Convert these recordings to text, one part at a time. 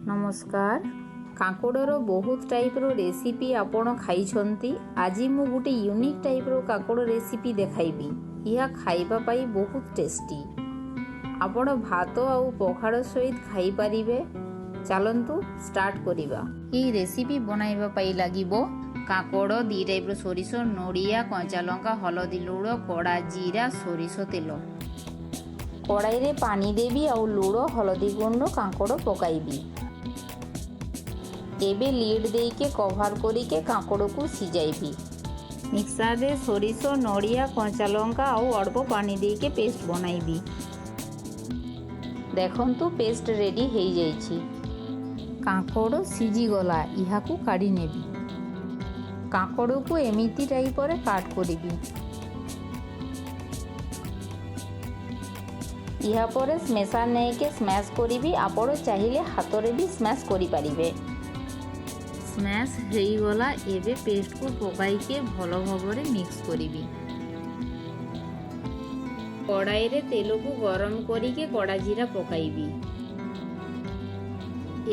नमस्कार। काकोड़र बहुत टाइप्र रेसिपी आपण खाई। आज मु गोटे यूनिक टाइप्र काकोड़ रेसिपी देखाइबी। यह खाइबा पाई बहुत टेस्टी। आपण भात आउ पखाड़ सहित खाई पारिबे। चलंतु स्टार्ट करिबा। ये रेसिपी बनाइबा पाई लागिबो काकोड़ 2 टाइप्र सोरिष, नड़िया, कंचा लंका, हलदी लुण, कड़ा जीरा, सोरिष तेल। कड़ाई रे पानी देवी आउ लुण हलदी गुंड काकोड़ पकाइबी। एबे लीड देके कवर करिके काकोड़ को सिजाइबी। मिक्सर रे सोरिष, नड़िया, कंचा लंका आउ अल्प पानी देके पेस्ट बनाइबी। देखंतु पेस्ट रेडी हो जाइछि। काकोड़ सिझी गला। इहाकू काढ़ी नेबी। काकोड़ को एमिति टाइप रे काट करिबी। इहा पर स्मैशर नहीं के स्मैश करिबी। आपण चाहिए हाथ रे भी स्मैश करि पारिबे। स्मैश हेई गला। एबे पेस्ट को पकाई के भलो भाबरे मिक्स करिबी। कड़ाई रे तेल को गरम करी के कड़ा जीरा पकाइबी।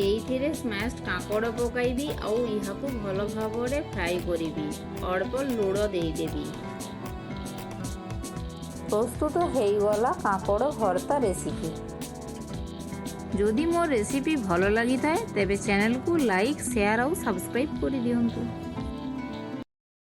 एइथिरे स्मैश्ड काकोड़ पकाइबी आउ इहाकू भलो भाबरे फ्राई करिबी। अल्प लुण देई देबी। प्रस्तुत होईगला काकोड़ भर्ता रेसिपी। जदि मोर रेसिपी भलो लगी थाए तेबे चैनल को लाइक, शेयर और सब्सक्राइब कर दियंतु।